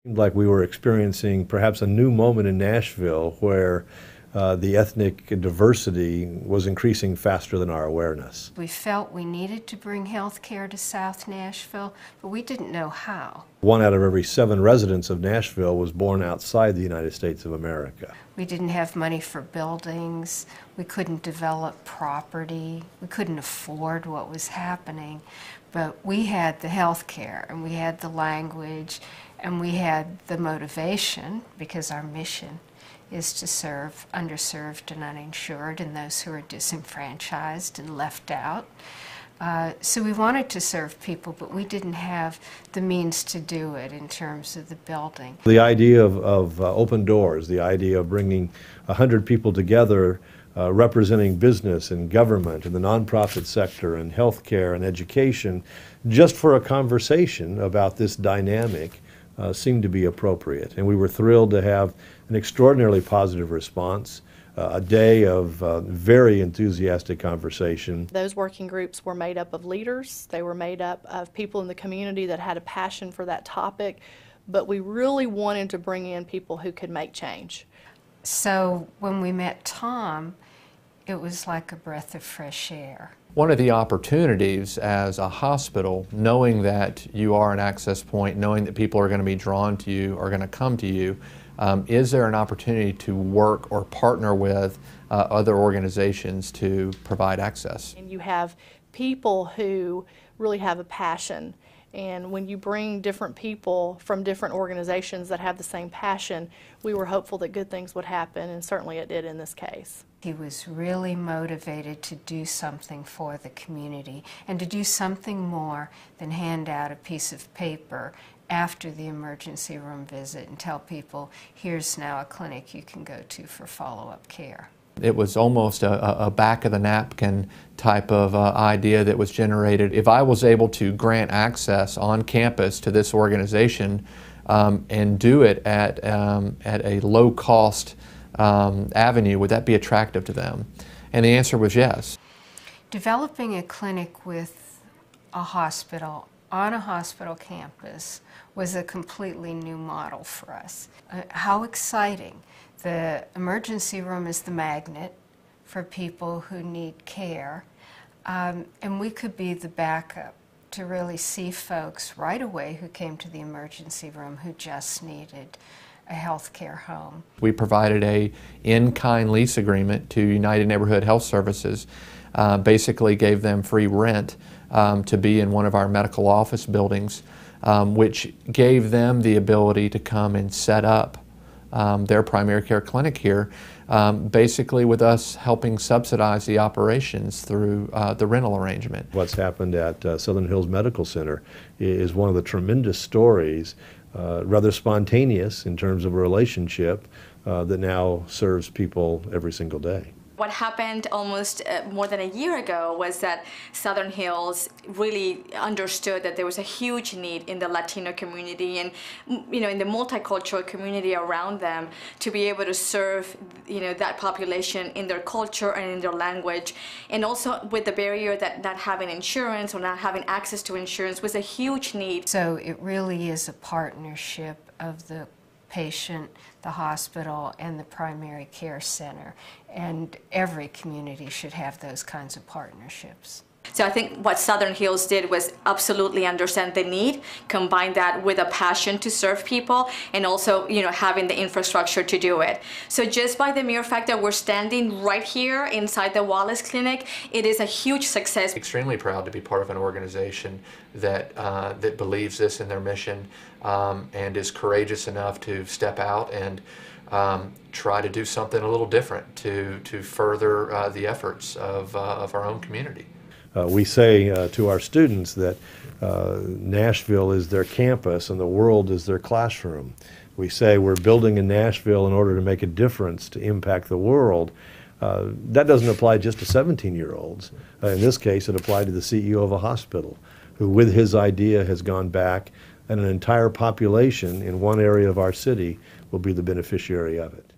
Seemed like we were experiencing perhaps a new moment in Nashville where the ethnic diversity was increasing faster than our awareness. We felt we needed to bring health care to South Nashville, but we didn't know how. 1 out of every 7 residents of Nashville was born outside the United States of America. We didn't have money for buildings, we couldn't develop property, we couldn't afford what was happening, but we had the health care and we had the language and we had the motivation, because our mission is to serve underserved and uninsured and those who are disenfranchised and left out. So we wanted to serve people, but we didn't have the means to do it in terms of the building. The idea of open doors, the idea of bringing 100 people together representing business and government and the nonprofit sector and healthcare and education, just for a conversation about this dynamic seemed to be appropriate. And we were thrilled to have an extraordinarily positive response. A day of very enthusiastic conversation. Those working groups were made up of leaders. They were made up of people in the community that had a passion for that topic, but we really wanted to bring in people who could make change. So when we met Tom, it was like a breath of fresh air. One of the opportunities as a hospital, knowing that you are an access point, knowing that people are going to be drawn to you, are going to come to you, is there an opportunity to work or partner with other organizations to provide access? And you have people who really have a passion, and when you bring different people from different organizations that have the same passion, we were hopeful that good things would happen, and certainly it did in this case. He was really motivated to do something for the community and to do something more than hand out a piece of paper after the emergency room visit and tell people, here's now a clinic you can go to for follow-up care. It was almost a back-of-the-napkin type of idea that was generated. If I was able to grant access on campus to this organization and do it at a low-cost avenue, would that be attractive to them? And the answer was yes. Developing a clinic with a hospital on a hospital campus was a completely new model for us. How exciting. The emergency room is the magnet for people who need care, and we could be the backup to really see folks right away who came to the emergency room who just needed a health care home. We provided a in-kind lease agreement to United Neighborhood Health Services, basically gave them free rent to be in one of our medical office buildings, which gave them the ability to come and set up their primary care clinic here, basically with us helping subsidize the operations through the rental arrangement. What's happened at Southern Hills Medical Center is one of the tremendous stories, rather spontaneous in terms of a relationship that now serves people every single day. What happened almost more than a year ago was that Southern Hills really understood that there was a huge need in the Latino community and, you know, in the multicultural community around them to be able to serve, you know, that population in their culture and in their language. And also with the barrier that not having insurance or not having access to insurance was a huge need. So it really is a partnership of the patient, the hospital, and the primary care center. And every community should have those kinds of partnerships. So I think what Southern Hills did was absolutely understand the need, combine that with a passion to serve people, and also, you know, having the infrastructure to do it. So just by the mere fact that we're standing right here inside the Wallace Clinic, it is a huge success. Extremely proud to be part of an organization that that believes this in their mission and is courageous enough to step out and try to do something a little different to further the efforts of our own community. We say to our students that Nashville is their campus and the world is their classroom. We say we're building in Nashville in order to make a difference, to impact the world. That doesn't apply just to 17-year-olds. In this case, it applied to the CEO of a hospital who, with his idea, has gone back, and an entire population in one area of our city will be the beneficiary of it.